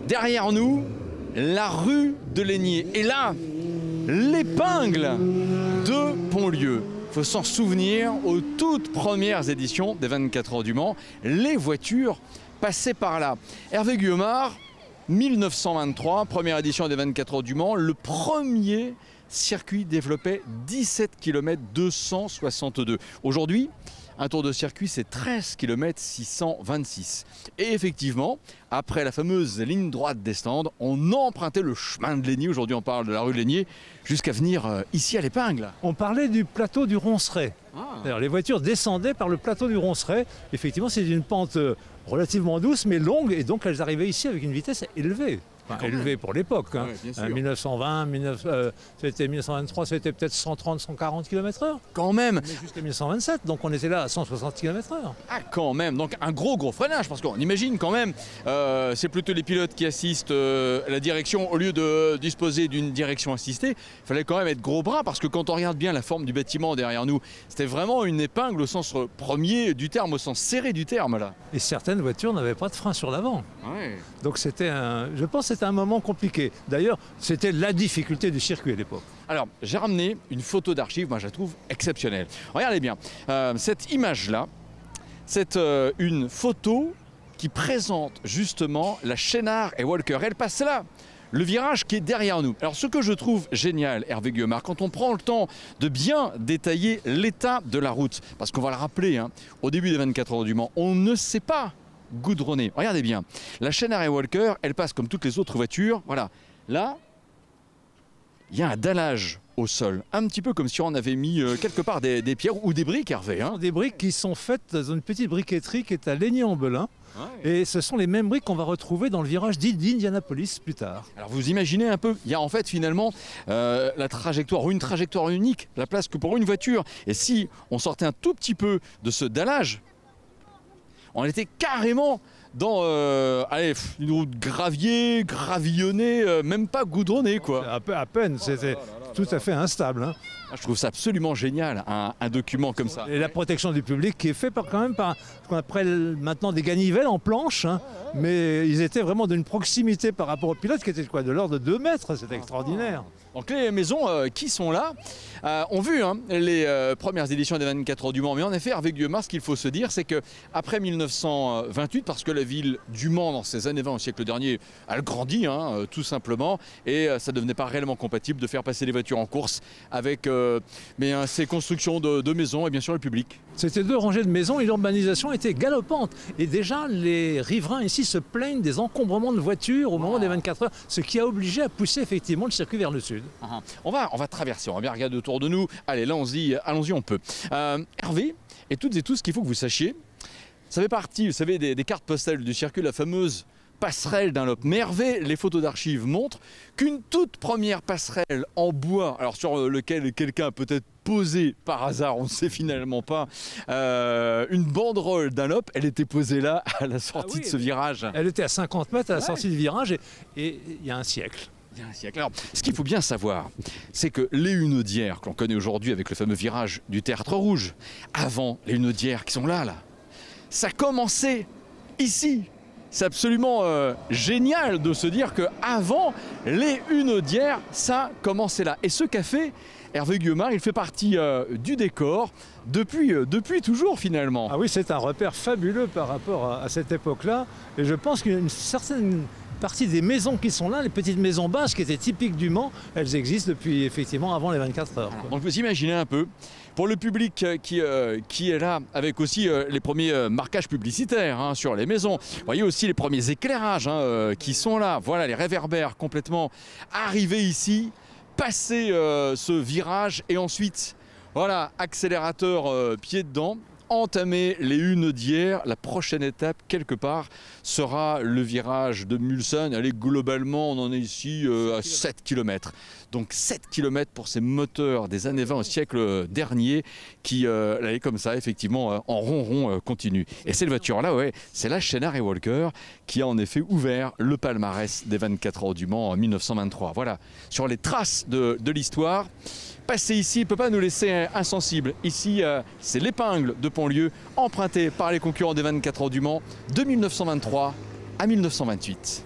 Derrière nous, la rue de Laigné. Et là, l'épingle de Pontlieu. Il faut s'en souvenir, aux toutes premières éditions des 24 heures du Mans, les voitures passaient par là. Hervé Guillaumard, 1923, première édition des 24 heures du Mans, le premier circuit développait 17 km 262. Aujourd'hui, un tour de circuit, c'est 13 km 626. Et effectivement, après la fameuse ligne droite des stands, on empruntait le chemin de Laigné, aujourd'hui on parle de la rue de Laigné, jusqu'à venir ici à l'Épingle. On parlait du plateau du Ronceret. Ah. Les voitures descendaient par le plateau du Ronceret. Effectivement, c'est une pente relativement douce, mais longue, et donc elles arrivaient ici avec une vitesse élevée. Enfin, élevé pour l'époque. Hein. Ouais, 1920, c'était 1923, c'était peut-être 130, 140 km/h. Quand même. Jusqu'à 1927, donc on était là à 160 km/h. Ah, quand même. Donc un gros freinage, parce qu'on imagine quand même, c'est plutôt les pilotes qui assistent à la direction au lieu de disposer d'une direction assistée. Il fallait quand même être gros bras, parce que quand on regarde bien la forme du bâtiment derrière nous, c'était vraiment une épingle au sens premier du terme, au sens serré du terme là. Et certaines voitures n'avaient pas de frein sur l'avant. Ouais. Donc c'était je pense que c'était un moment compliqué. D'ailleurs, c'était la difficulté du circuit à l'époque. Alors, j'ai ramené une photo d'archive, moi je la trouve exceptionnelle. Regardez bien, cette image-là, c'est une photo qui présente justement la Chénard et Walker. Elle passe là, le virage qui est derrière nous. Alors, ce que je trouve génial, Hervé Guillaumard, quand on prend le temps de bien détailler l'état de la route, parce qu'on va le rappeler, hein, au début des 24 heures du Mans, on ne sait pas goudronné. Regardez bien, la Chénard et Walker, elle passe comme toutes les autres voitures. Voilà, là, il y a un dallage au sol, un petit peu comme si on avait mis quelque part des pierres ou des briques, Hervé. Hein. Des briques qui sont faites dans une petite briqueterie qui est à Laigné-en-Belin. Ouais. Et ce sont les mêmes briques qu'on va retrouver dans le virage d'Indianapolis plus tard. Alors vous imaginez un peu, il y a en fait finalement la trajectoire, une trajectoire unique, la place que pour une voiture. Et si on sortait un tout petit peu de ce dallage, on était carrément dans une route gravier, gravillonnée, même pas goudronnée, quoi. À peine, c'était tout à fait instable. Hein. Je trouve ça absolument génial, un document comme ça. Et la protection du public qui est fait quand même par ce qu'on appelle maintenant des ganivelles en planche, hein, mais ils étaient vraiment d'une proximité par rapport aux pilotes qui étaient quoi, de l'ordre de 2 mètres, c'était extraordinaire. Donc les maisons qui sont là ont vu hein, les premières éditions des 24 heures du Mans. Mais en effet, Hervé Guillaumard, ce qu'il faut se dire, c'est qu'après 1928, parce que la ville du Mans, dans ces années 20 au siècle dernier, elle grandit, hein, tout simplement, et ça ne devenait pas réellement compatible de faire passer les voitures en course avec ces constructions de maisons et bien sûr le public. C'était 2 rangées de maisons et l'urbanisation était galopante. Et déjà, les riverains ici se plaignent des encombrements de voitures au moment des 24 heures, ce qui a obligé à pousser effectivement le circuit vers le sud. On va traverser, on va bien regarder autour de nous. Allez, allons-y, on peut. Hervé, et toutes et tous, ce qu'il faut que vous sachiez, ça fait partie, vous savez, des cartes postales du circuit, la fameuse passerelle Dunlop. Mais Hervé, les photos d'archives montrent qu'une toute première passerelle en bois, alors sur lequel quelqu'un a peut-être posé par hasard, on ne sait finalement pas, une banderole Dunlop, elle était posée là à la sortie de ce virage. Elle était à 50 mètres à la sortie du virage et il y a un siècle. Alors, ce qu'il faut bien savoir, c'est que les Hunaudières que l'on connaît aujourd'hui avec le fameux virage du Tertre Rouge, avant les Hunaudières qui sont là, ça commençait ici. C'est absolument génial de se dire qu'avant les Hunaudières, ça commençait là. Et ce café, Hervé Guillaumard, il fait partie du décor depuis toujours finalement. Ah oui, c'est un repère fabuleux par rapport à cette époque-là. Et je pense qu'il y a une certaine partie des maisons qui sont là, les petites maisons basses qui étaient typiques du Mans, elles existent depuis effectivement avant les 24 heures. Donc vous imaginez un peu, pour le public qui est là, avec aussi les premiers marquages publicitaires hein, sur les maisons, vous voyez aussi les premiers éclairages hein, qui sont là, voilà les réverbères complètement arrivés ici, passer ce virage et ensuite, voilà, accélérateur pied dedans, entamer les Hunaudières. La prochaine étape, quelque part, sera le virage de Mulsanne. Allez, globalement, on en est ici à 7 km. Donc 7 km pour ces moteurs des années 20 au siècle dernier qui allaient comme ça, effectivement, en ronron continu. Et cette voiture-là, ouais, c'est la Chénard et Walker qui a en effet ouvert le palmarès des 24 heures du Mans en 1923. Voilà, sur les traces de l'histoire. Passer ici ne peut pas nous laisser insensibles. Ici, c'est l'épingle de Pontlieu, empruntée par les concurrents des 24 heures du Mans de 1923 à 1928.